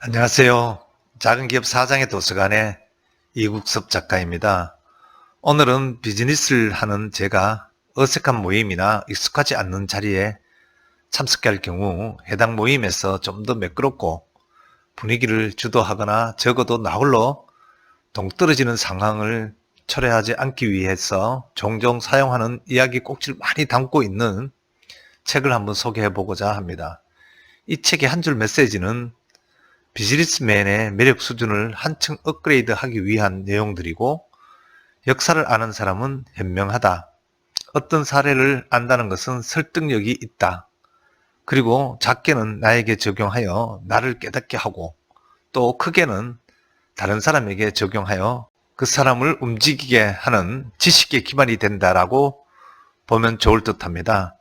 안녕하세요. 작은기업 사장의 도서관의 이국섭 작가입니다. 오늘은 비즈니스를 하는 제가 어색한 모임이나 익숙하지 않는 자리에 참석할 경우 해당 모임에서 좀 더 매끄럽고 분위기를 주도하거나 적어도 나 홀로 동떨어지는 상황을 초래하지 않기 위해서 종종 사용하는 이야기 꼭지를 많이 담고 있는 책을 한번 소개해 보고자 합니다. 이 책의 한 줄 메시지는 비즈니스맨의 매력 수준을 한층 업그레이드하기 위한 내용들이고, 역사를 아는 사람은 현명하다. 어떤 사례를 안다는 것은 설득력이 있다. 그리고 작게는 나에게 적용하여 나를 깨닫게 하고, 또 크게는 다른 사람에게 적용하여 그 사람을 움직이게 하는 지식의 기반이 된다라고 보면 좋을 듯합니다.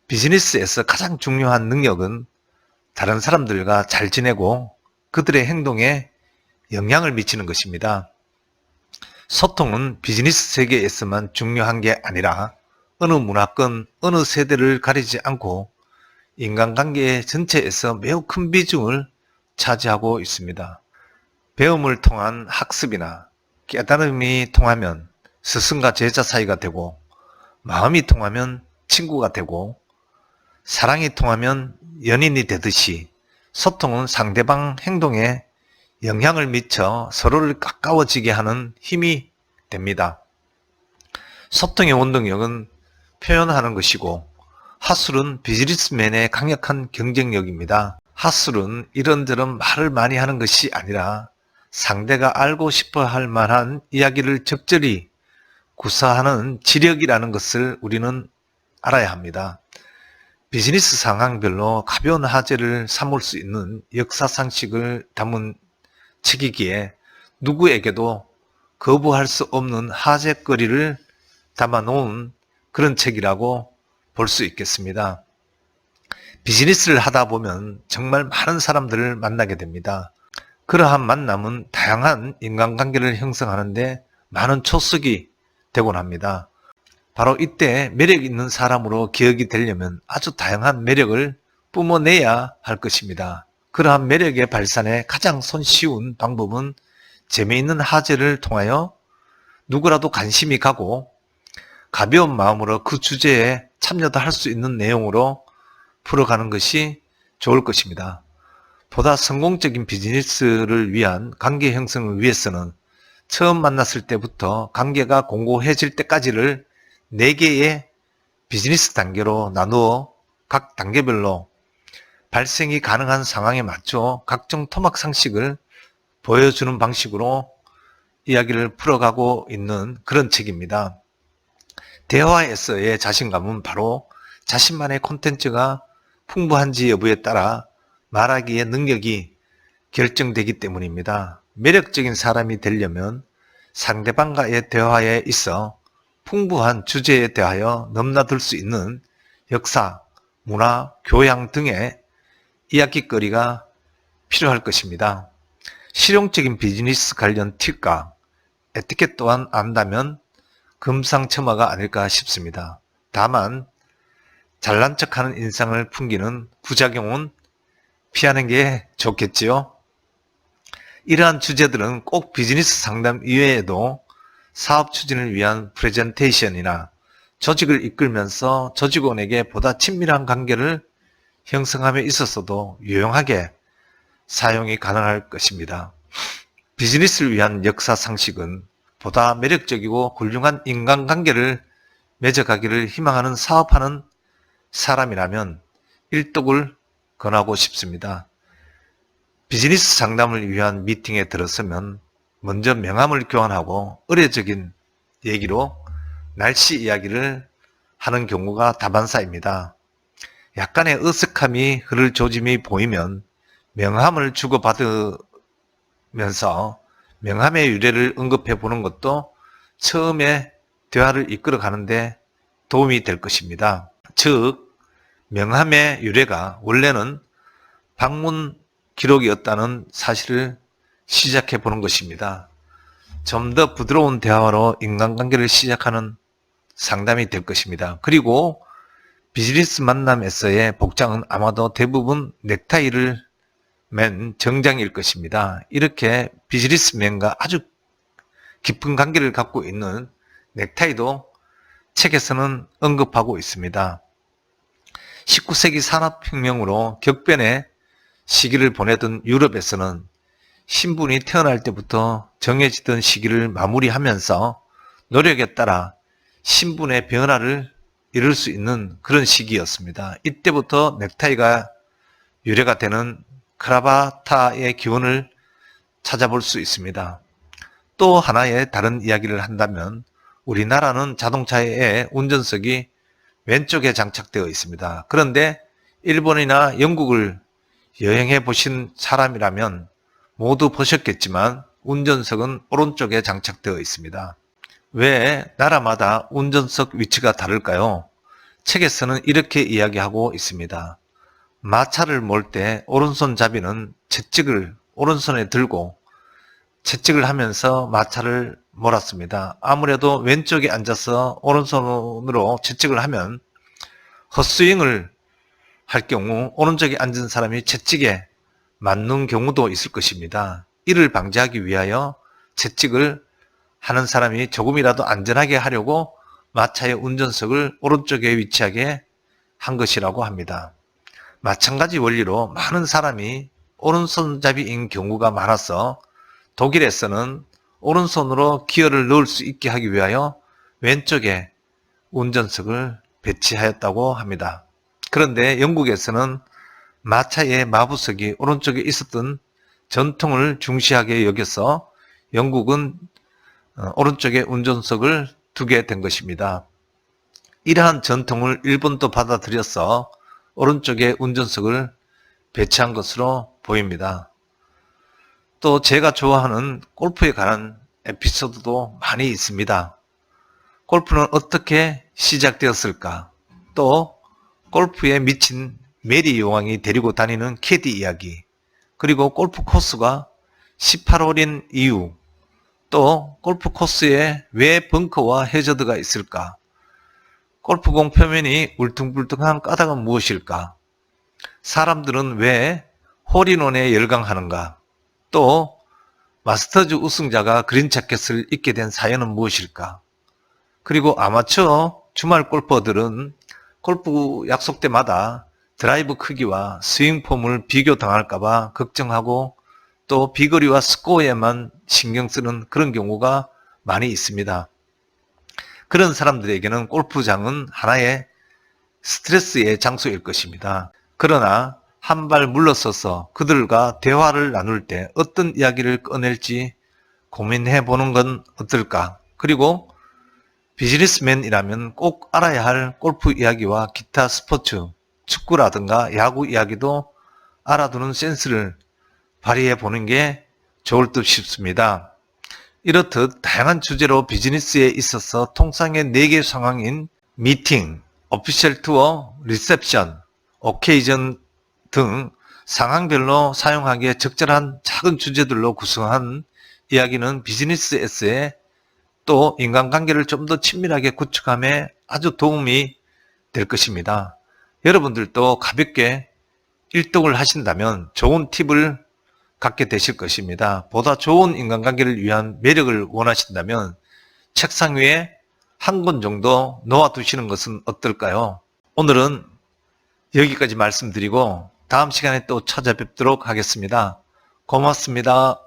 비즈니스에서 가장 중요한 능력은 다른 사람들과 잘 지내고 그들의 행동에 영향을 미치는 것입니다. 소통은 비즈니스 세계에서만 중요한 게 아니라 어느 문화권, 어느 세대를 가리지 않고 인간관계 전체에서 매우 큰 비중을 차지하고 있습니다. 배움을 통한 학습이나 깨달음이 통하면 스승과 제자 사이가 되고, 마음이 통하면 친구가 되고, 사랑이 통하면 연인이 되듯이 소통은 상대방 행동에 영향을 미쳐 서로를 가까워지게 하는 힘이 됩니다. 소통의 원동력은 표현하는 것이고, 핫술은 비즈니스맨의 강력한 경쟁력입니다. 핫술은 이런저런 말을 많이 하는 것이 아니라 상대가 알고 싶어 할 만한 이야기를 적절히 구사하는 지력이라는 것을 우리는 알아야 합니다. 비즈니스 상황별로 가벼운 화제를 삼을 수 있는 역사상식을 담은 책이기에 누구에게도 거부할 수 없는 화제거리를 담아놓은 그런 책이라고 볼 수 있겠습니다. 비즈니스를 하다 보면 정말 많은 사람들을 만나게 됩니다. 그러한 만남은 다양한 인간관계를 형성하는데 많은 초석이 되곤 합니다. 바로 이때 매력 있는 사람으로 기억이 되려면 아주 다양한 매력을 뿜어내야 할 것입니다. 그러한 매력의 발산에 가장 손쉬운 방법은 재미있는 화제를 통하여 누구라도 관심이 가고 가벼운 마음으로 그 주제에 참여도 할 수 있는 내용으로 풀어가는 것이 좋을 것입니다. 보다 성공적인 비즈니스를 위한 관계 형성을 위해서는 처음 만났을 때부터 관계가 공고해질 때까지를 4개의 비즈니스 단계로 나누어 각 단계별로 발생이 가능한 상황에 맞춰 각종 토막 상식을 보여주는 방식으로 이야기를 풀어가고 있는 그런 책입니다. 대화에서의 자신감은 바로 자신만의 콘텐츠가 풍부한지 여부에 따라 말하기의 능력이 결정되기 때문입니다. 매력적인 사람이 되려면 상대방과의 대화에 있어 풍부한 주제에 대하여 넘나들 수 있는 역사, 문화, 교양 등의 이야기거리가 필요할 것입니다. 실용적인 비즈니스 관련 팁과 에티켓 또한 안다면 금상첨화가 아닐까 싶습니다. 다만 잘난 척하는 인상을 풍기는 부작용은 피하는 게 좋겠지요. 이러한 주제들은 꼭 비즈니스 상담 이외에도 사업 추진을 위한 프레젠테이션이나 조직을 이끌면서 조직원에게 보다 친밀한 관계를 형성함에 있어서도 유용하게 사용이 가능할 것입니다. 비즈니스를 위한 역사 상식은 보다 매력적이고 훌륭한 인간관계를 맺어가기를 희망하는 사업하는 사람이라면 일독을 권하고 싶습니다. 비즈니스 상담을 위한 미팅에 들어서면 먼저 명함을 교환하고 의례적인 얘기로 날씨 이야기를 하는 경우가 다반사입니다. 약간의 어색함이 흐를 조짐이 보이면 명함을 주고받으면서 명함의 유래를 언급해 보는 것도 처음에 대화를 이끌어 가는데 도움이 될 것입니다. 즉, 명함의 유래가 원래는 방문 기록이었다는 사실을 시작해 보는 것입니다. 좀 더 부드러운 대화로 인간관계를 시작하는 상담이 될 것입니다. 그리고 비즈니스 만남에서의 복장은 아마도 대부분 넥타이를 정장일 것입니다. 이렇게 비즈니스맨과 아주 깊은 관계를 갖고 있는 넥타이도 책에서는 언급하고 있습니다. 19세기 산업혁명으로 격변의 시기를 보내던 유럽에서는 신분이 태어날 때부터 정해지던 시기를 마무리하면서 노력에 따라 신분의 변화를 이룰 수 있는 그런 시기였습니다. 이때부터 넥타이가 유래가 되는 크라바타의 기원을 찾아볼 수 있습니다. 또 하나의 다른 이야기를 한다면 우리나라는 자동차의 운전석이 왼쪽에 장착되어 있습니다. 그런데 일본이나 영국을 여행해 보신 사람이라면 모두 보셨겠지만 운전석은 오른쪽에 장착되어 있습니다. 왜 나라마다 운전석 위치가 다를까요? 책에서는 이렇게 이야기하고 있습니다. 마차를 몰 때 오른손 자비는 채찍을 오른손에 들고 채찍을 하면서 마차를 몰았습니다. 아무래도 왼쪽에 앉아서 오른손으로 채찍을 하면 헛스윙을 할 경우 오른쪽에 앉은 사람이 채찍에 맞는 경우도 있을 것입니다. 이를 방지하기 위하여 채찍을 하는 사람이 조금이라도 안전하게 하려고 마차의 운전석을 오른쪽에 위치하게 한 것이라고 합니다. 마찬가지 원리로 많은 사람이 오른손잡이인 경우가 많아서 독일에서는 오른손으로 기어를 넣을 수 있게 하기 위하여 왼쪽에 운전석을 배치하였다고 합니다. 그런데 영국에서는 마차의 마부석이 오른쪽에 있었던 전통을 중시하게 여겨서 영국은 오른쪽에 운전석을 두게 된 것입니다. 이러한 전통을 일본도 받아들여서 오른쪽에 운전석을 배치한 것으로 보입니다. 또 제가 좋아하는 골프에 관한 에피소드도 많이 있습니다. 골프는 어떻게 시작되었을까? 또 골프에 미친 메리 여왕이 데리고 다니는 캐디 이야기, 그리고 골프 코스가 18홀인 이유, 또 골프 코스에 왜 벙커와 해저드가 있을까? 골프공 표면이 울퉁불퉁한 까닭은 무엇일까? 사람들은 왜 홀인원에 열광하는가? 또 마스터즈 우승자가 그린 자켓을 입게 된 사연은 무엇일까? 그리고 아마추어 주말 골퍼들은 골프 약속 때마다 드라이브 크기와 스윙 폼을 비교당할까봐 걱정하고 또 비거리와 스코어에만 신경 쓰는 그런 경우가 많이 있습니다. 그런 사람들에게는 골프장은 하나의 스트레스의 장소일 것입니다. 그러나 한 발 물러서서 그들과 대화를 나눌 때 어떤 이야기를 꺼낼지 고민해 보는 건 어떨까? 그리고 비즈니스맨이라면 꼭 알아야 할 골프 이야기와 기타 스포츠, 축구라든가 야구 이야기도 알아두는 센스를 발휘해 보는 게 좋을 듯 싶습니다. 이렇듯 다양한 주제로 비즈니스에 있어서 통상의 4개 상황인 미팅, 오피셜 투어, 리셉션, 오케이전 등 상황별로 사용하기에 적절한 작은 주제들로 구성한 이야기는 비즈니스 에세이 또 인간관계를 좀 더 친밀하게 구축함에 아주 도움이 될 것입니다. 여러분들도 가볍게 일독을 하신다면 좋은 팁을 갖게 되실 것입니다. 보다 좋은 인간관계를 위한 매력을 원하신다면 책상 위에 한 권 정도 놓아두시는 것은 어떨까요? 오늘은 여기까지 말씀드리고 다음 시간에 또 찾아뵙도록 하겠습니다. 고맙습니다.